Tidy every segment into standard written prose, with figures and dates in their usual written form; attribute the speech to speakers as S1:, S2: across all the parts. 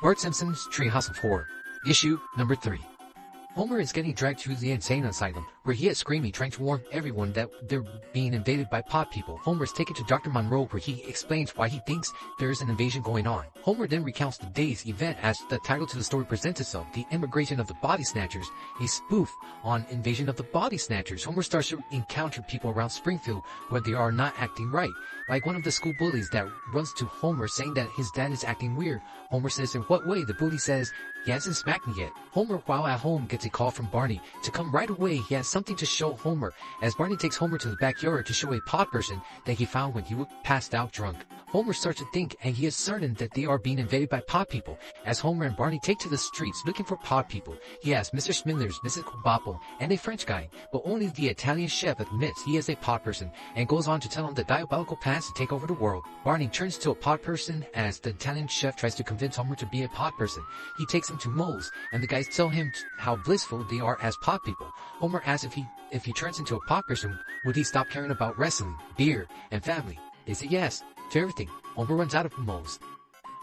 S1: Bart Simpson's Treehouse of Horror, Issue number 3. Homer is getting dragged to the insane asylum, where he is screaming, trying to warn everyone that they're being invaded by pod people. Homer is taken to Dr. Monroe, where he explains why he thinks there is an invasion going on. Homer then recounts the day's event as the title to the story presents itself, The Immigration of the Body Snatchers, a spoof on Invasion of the Body Snatchers. Homer starts to encounter people around Springfield where they are not acting right, like one of the school bullies that runs to Homer saying that his dad is acting weird. Homer says, "In what way?" The bully says, "He hasn't smacked me yet." Homer, while at home, gets a call from Barney to come right away. He has something to show Homer, as Barney takes Homer to the backyard to show a pod person that he found when he was passed out drunk. Homer starts to think, and he is certain that they are being invaded by pod people. As Homer and Barney take to the streets looking for pod people, he asks Mr. Smithers, Mrs. Quabapo, and a French guy, but only the Italian chef admits he is a pod person, and goes on to tell him the diabolical plans to take over the world. Barney turns to a pod person as the Italian chef tries to convince Homer to be a pod person. He takes him to Moe's, and the guys tell him how blissful they are as pod people. Homer asks if he turns into a pod person, would he stop caring about wrestling, beer, and family? They say yes to everything. Homer runs out of Moe's.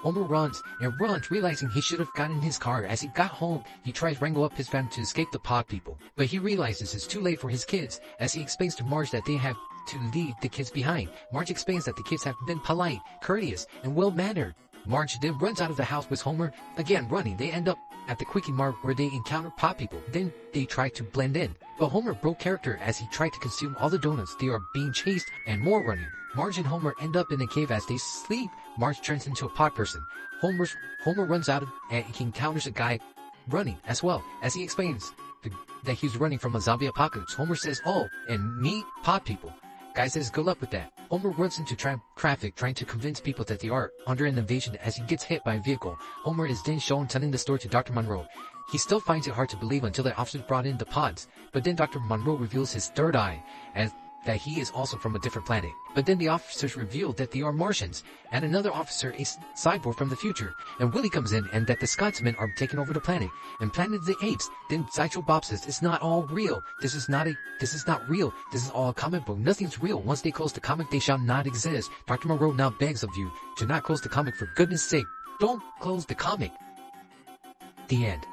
S1: Homer runs and runs, realizing he should have gotten in his car. As he got home, he tries to wrangle up his family to escape the pod people, but he realizes it's too late for his kids, as he explains to Marge that they have to leave the kids behind. Marge explains that the kids have been polite, courteous, and well-mannered. Marge then runs out of the house with Homer again running. They end up at the Quickie Mart where they encounter pod people. Then they try to blend in, but Homer broke character as he tried to consume all the donuts. They are being chased and more running. Marge and Homer end up in a cave as they sleep. Marge turns into a pod person. Homer runs out and he encounters a guy running as well, as he explains that he's running from a zombie apocalypse. Homer says, "Oh, and me, pod people." Guy says, "Good luck with that." Homer runs into traffic trying to convince people that they are under an invasion as he gets hit by a vehicle. Homer is then shown telling the story to Dr. Monroe. He still finds it hard to believe until the officers brought in the pods, but then Dr. Monroe reveals his third eye as that he is also from a different planet. But then the officers reveal that they are Martians, and another officer a cyborg from the future. And Willie comes in, and that the Scotsmen are taking over the planet and Planet of the Apes. Then Sideshow Bob says, "It's not all real. This is not real. This is all a comic book. Nothing's real. Once they close the comic, they shall not exist." Dr. Monroe now begs of you to not close the comic. For goodness sake, don't close the comic. The end.